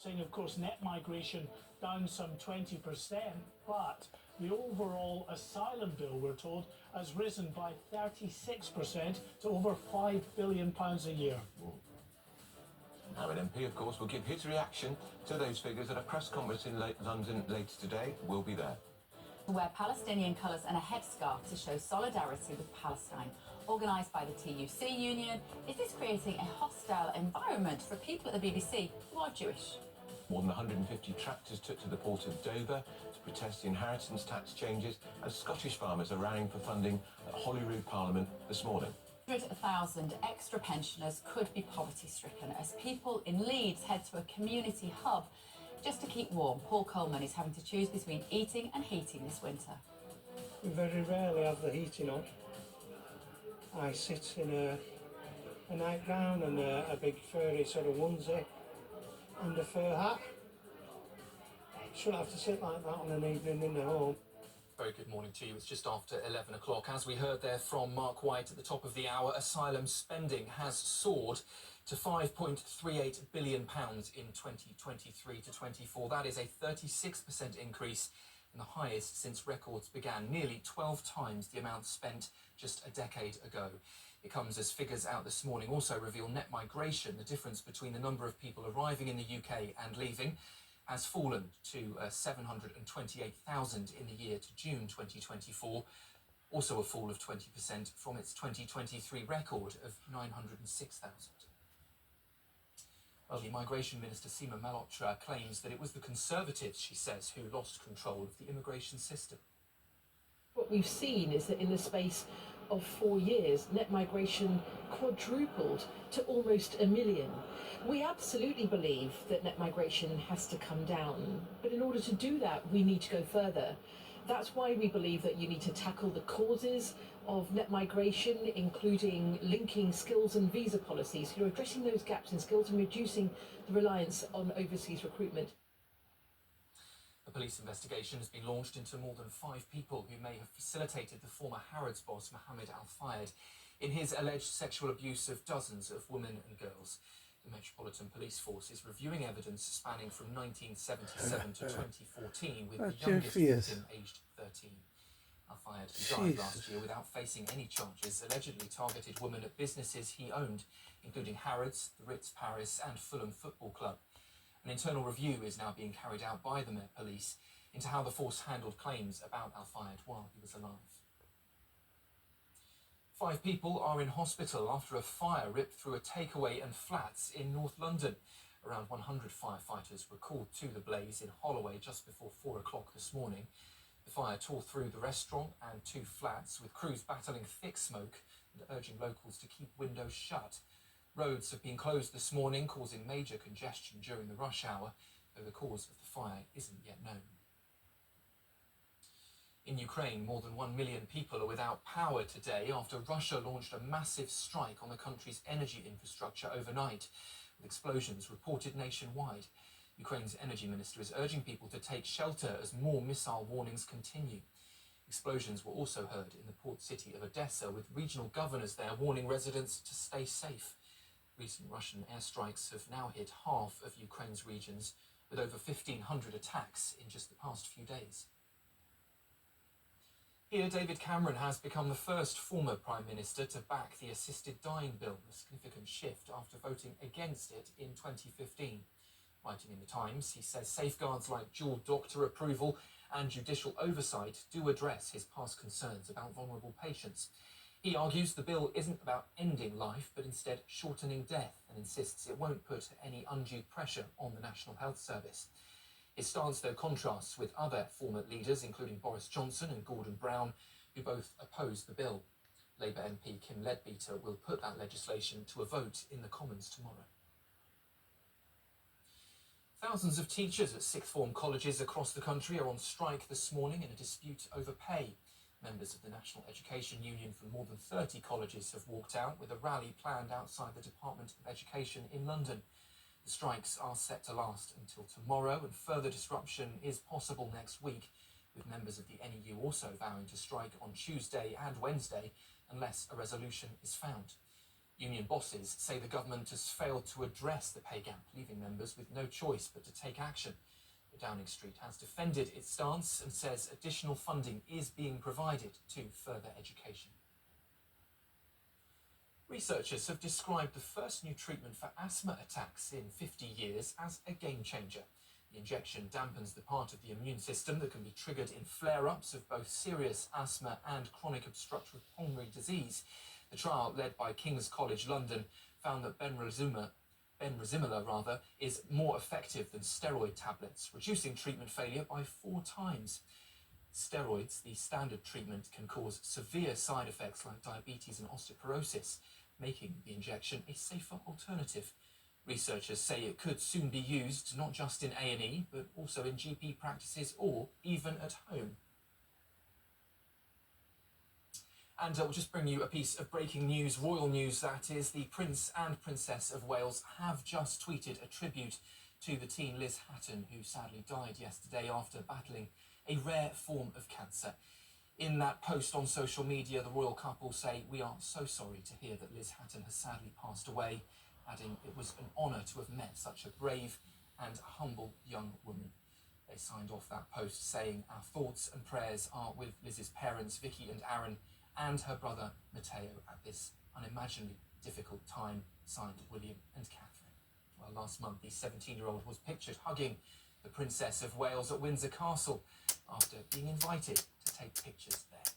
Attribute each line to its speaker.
Speaker 1: Saying, of course, net migration down some 20%, but the overall asylum bill, we're told, has risen by 36% to over £5 billion a year.
Speaker 2: Howard MP, of course, will give his reaction to those figures at a press conference in London later today. We'll be there.
Speaker 3: Wear Palestinian colours and a headscarf to show solidarity with Palestine. Organised by the TUC Union, is this creating a hostile environment for people at the BBC who are Jewish?
Speaker 2: More than 150 tractors took to the port of Dover to protest the inheritance tax changes, and Scottish farmers are rallying for funding at Holyrood Parliament this morning.
Speaker 3: 100,000 extra pensioners could be poverty-stricken as people in Leeds head to a community hub just to keep warm. Paul Coleman is having to choose between eating and heating this winter.
Speaker 4: We very rarely have the heating on. I sit in a nightgown and a big furry sort of onesie and a fur hat. Shouldn't have to sit like that on an evening in the home.
Speaker 5: Very good morning to you. It's just after 11 o'clock. As we heard there from Mark White at the top of the hour, asylum spending has soared to £5.38 billion in 2023 to 24. That is a 36% increase and the highest since records began, nearly 12 times the amount spent just a decade ago. It comes as figures out this morning also reveal net migration. The difference between the number of people arriving in the UK and leaving has fallen to 728,000 in the year to June 2024, also a fall of 20% from its 2023 record of 906,000. Well, the Migration Minister, Seema Malhotra, claims that it was the Conservatives, she says, who lost control of the immigration system.
Speaker 6: What we've seen is that in the space of 4 years, net migration quadrupled to almost 1 million. We absolutely believe that net migration has to come down, but in order to do that, we need to go further. That's why we believe that you need to tackle the causes of net migration, including linking skills and visa policies, addressing those gaps in skills and reducing the reliance on overseas recruitment.
Speaker 5: A police investigation has been launched into more than 5 people who may have facilitated the former Harrods boss, Mohammed Al-Fayed, in his alleged sexual abuse of dozens of women and girls. The Metropolitan Police Force is reviewing evidence spanning from 1977 to 2014 with the youngest victim aged 13. Al-Fayed, who died last year without facing any charges, allegedly targeted women at businesses he owned, including Harrods, the Ritz Paris and Fulham Football Club. An internal review is now being carried out by the Met Police into how the force handled claims about Al-Fayed while he was alive. 5 people are in hospital after a fire ripped through a takeaway and flats in North London. Around 100 firefighters were called to the blaze in Holloway just before 4 o'clock this morning. The fire tore through the restaurant and 2 flats, with crews battling thick smoke and urging locals to keep windows shut. Roads have been closed this morning, causing major congestion during the rush hour, though the cause of the fire isn't yet known. In Ukraine, more than 1 million people are without power today after Russia launched a massive strike on the country's energy infrastructure overnight, with explosions reported nationwide. Ukraine's energy minister is urging people to take shelter as more missile warnings continue. Explosions were also heard in the port city of Odessa, with regional governors there warning residents to stay safe. Recent Russian airstrikes have now hit half of Ukraine's regions, with over 1,500 attacks in just the past few days. Here, David Cameron has become the first former Prime Minister to back the assisted dying bill, a significant shift after voting against it in 2015. Writing in the Times, he says safeguards like dual doctor approval and judicial oversight do address his past concerns about vulnerable patients. He argues the bill isn't about ending life, but instead shortening death, and insists it won't put any undue pressure on the National Health Service. His stance, though, contrasts with other former leaders, including Boris Johnson and Gordon Brown, who both opposed the bill. Labour MP Kim Leadbeater will put that legislation to a vote in the Commons tomorrow. Thousands of teachers at sixth form colleges across the country are on strike this morning in a dispute over pay. Members of the National Education Union from more than 30 colleges have walked out, with a rally planned outside the Department of Education in London. The strikes are set to last until tomorrow, and further disruption is possible next week, with members of the NEU also vowing to strike on Tuesday and Wednesday unless a resolution is found. Union bosses say the government has failed to address the pay gap, leaving members with no choice but to take action. But Downing Street has defended its stance and says additional funding is being provided to further education. Researchers have described the first new treatment for asthma attacks in 50 years as a game changer. The injection dampens the part of the immune system that can be triggered in flare-ups of both serious asthma and chronic obstructive pulmonary disease. The trial, led by King's College London, found that benralizumab is more effective than steroid tablets, reducing treatment failure by 4 times. Steroids, the standard treatment, can cause severe side effects like diabetes and osteoporosis, making the injection a safer alternative. Researchers say it could soon be used not just in A&E, but also in GP practices or even at home. And we'll just bring you a piece of breaking news, royal news that is. The Prince and Princess of Wales have just tweeted a tribute to the teen Liz Hatton, who sadly died yesterday after battling a rare form of cancer. In that post on social media, the royal couple say, "We are so sorry to hear that Liz Hatton has sadly passed away," adding it was an honour to have met such a brave and humble young woman. They signed off that post saying, "Our thoughts and prayers are with Liz's parents, Vicky and Aaron, and her brother Matteo at this unimaginably difficult time," signed William and Catherine. Well, last month, the 17-year-old was pictured hugging the Princess of Wales at Windsor Castle after being invited to take pictures there.